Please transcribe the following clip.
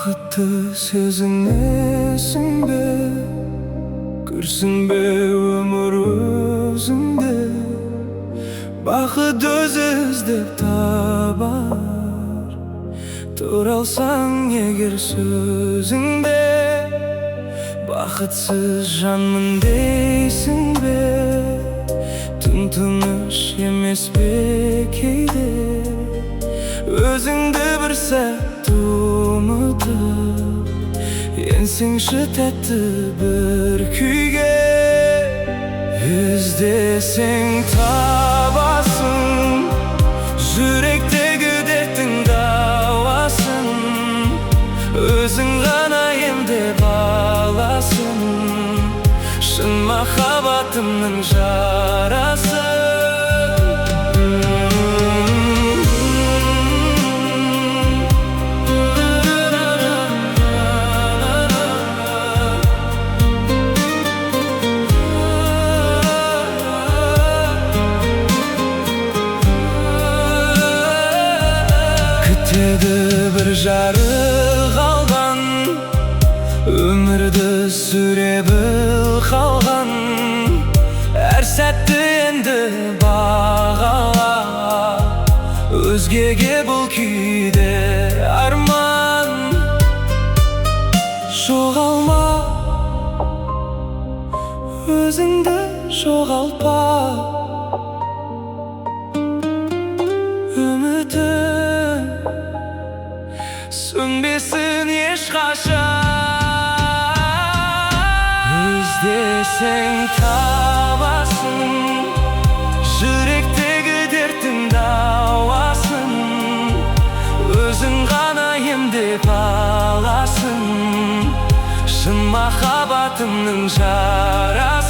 Бақытты сезінесің бе, күрсінбе өмір өзіңде. Бақыт өзі іздеп табар, тұра алсаң егер сөзіңде. Бақытсыз жанмын дейсің бе, түн тыныш емес пе кейде. Өзіңді бір сәт ұмытып, енсеңші тәтті бір күйге. Іздесең табасың, жүректегі дерттің дауасын. Өзің ғана емдеп аласың, шын махаббатымның жарасы. Күтеді бір жарық алған, өмірді сүре біл қалған. Әр сәтті енді бағала, өзгеге бұл күйде арман. Жоғалма, өзіңді жоғалтпа. Үмітің сөнбесін ешқашан. Іздесең табасың, жүректегі дерттің дауасын. Өзің ғана емдеп аласың, шын махаббатымның жарасы.